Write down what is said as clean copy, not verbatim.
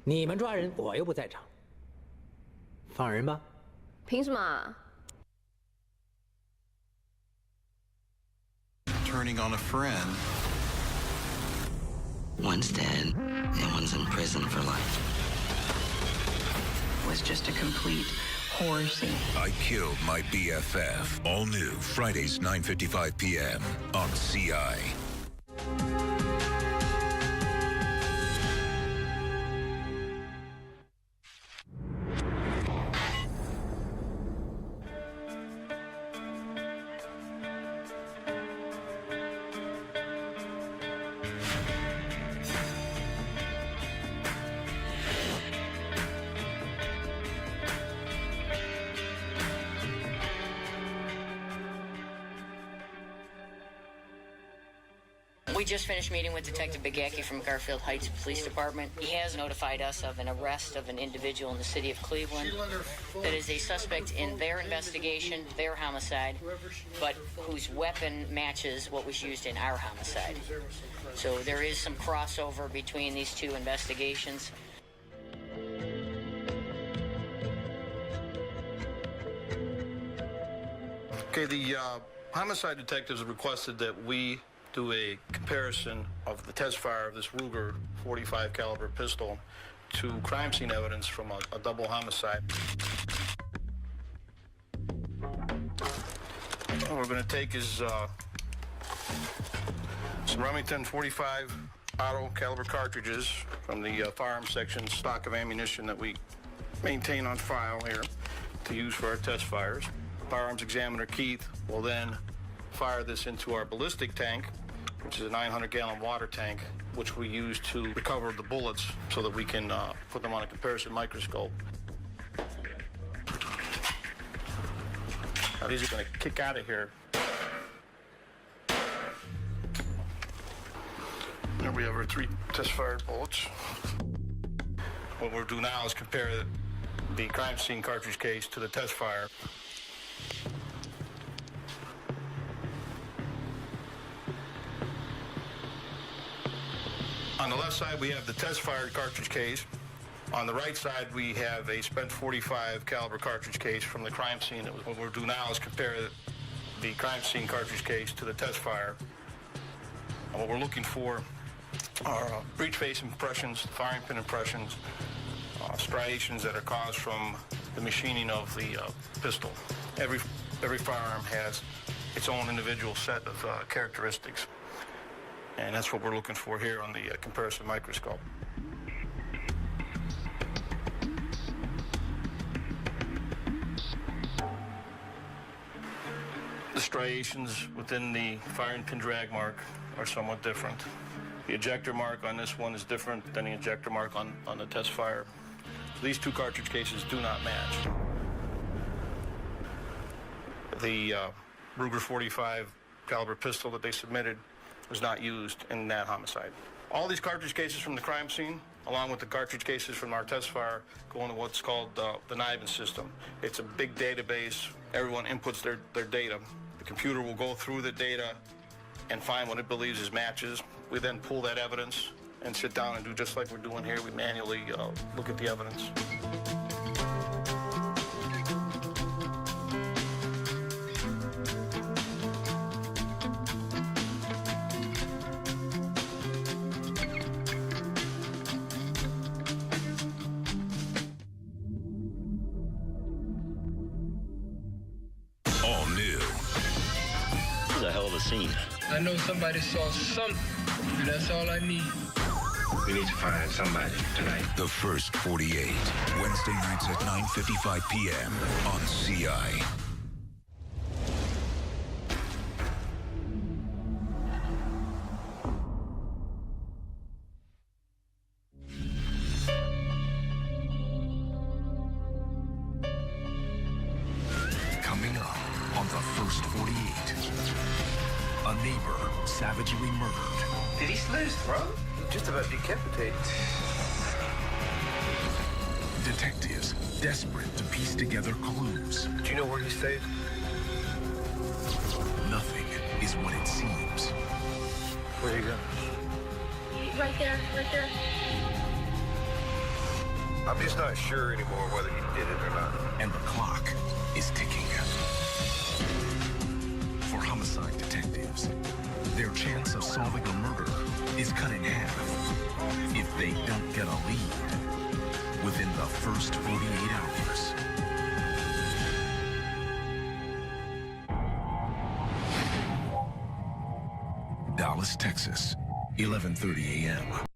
你们抓人，我又不在场，放人吧。凭什么啊？ Turning on a friend. One's dead, and one's in prison for life. Was just a complete horror scene. I Killed My BFF. All new Fridays, 9:55 p.m. on CI. We just finished meeting with Detective Bigacki from Garfield Heights Police Department. He has notified us of an arrest of an individual in the city of Cleveland that is a suspect in their investigation, their homicide, but whose weapon matches what was used in our homicide. So there is some crossover between these two investigations. Okay, the homicide detectives requested that we do a comparison of the test fire of this Ruger .45 caliber pistol to crime scene evidence from a double homicide. What we're going to take is some Remington .45 auto caliber cartridges from the firearms section stock of ammunition that we maintain on file here to use for our test fires. Firearms examiner Keith will then fire this into our ballistic tank, which is a 900-gallon water tank, which we use to recover the bullets so that we can put them on a comparison microscope. Now these are going to kick out of here. There we have our 3 test-fired bullets. What we'll do now is compare the crime scene cartridge case to the test fire. On the left side, we have the test-fired cartridge case. On the right side, we have a spent .45 caliber cartridge case from the crime scene. What we'll do now is compare the crime scene cartridge case to the test fire. And what we're looking for are breech face impressions, firing pin impressions, striations that are caused from the machining of the pistol. Every firearm has its own individual set of characteristics. And that's what we're looking for here on the comparison microscope. The striations within the firing pin drag mark are somewhat different. The ejector mark on this one is different than the ejector mark on the test fire. So these 2 cartridge cases do not match. The Ruger .45 caliber pistol that they submitted was not used in that homicide. All these cartridge cases from the crime scene, along with the cartridge cases from our test fire, go into what's called the NIBIN system. It's a big database. Everyone inputs their data. The computer will go through the data and find what it believes is matches. We then pull that evidence and sit down and do just like we're doing here. We manually look at the evidence. Scene. I know somebody saw something, and that's all I need. We need to find somebody tonight. The First 48, Wednesday nights at 9:55 p.m. on CI. Coming up on The First 48. A neighbor savagely murdered. Did he slit his throat? Just about decapitated. Detectives desperate to piece together clues. Do you know where he stayed? Nothing is what it seems. Where'd he go? right there, right there. I'm just not sure anymore whether he did it or not. And the clock is ticking. For homicide detectives, their chance of solving a murder is cut in half if they don't get a lead within the first 48 hours. Dallas, Texas, 11:30 a.m.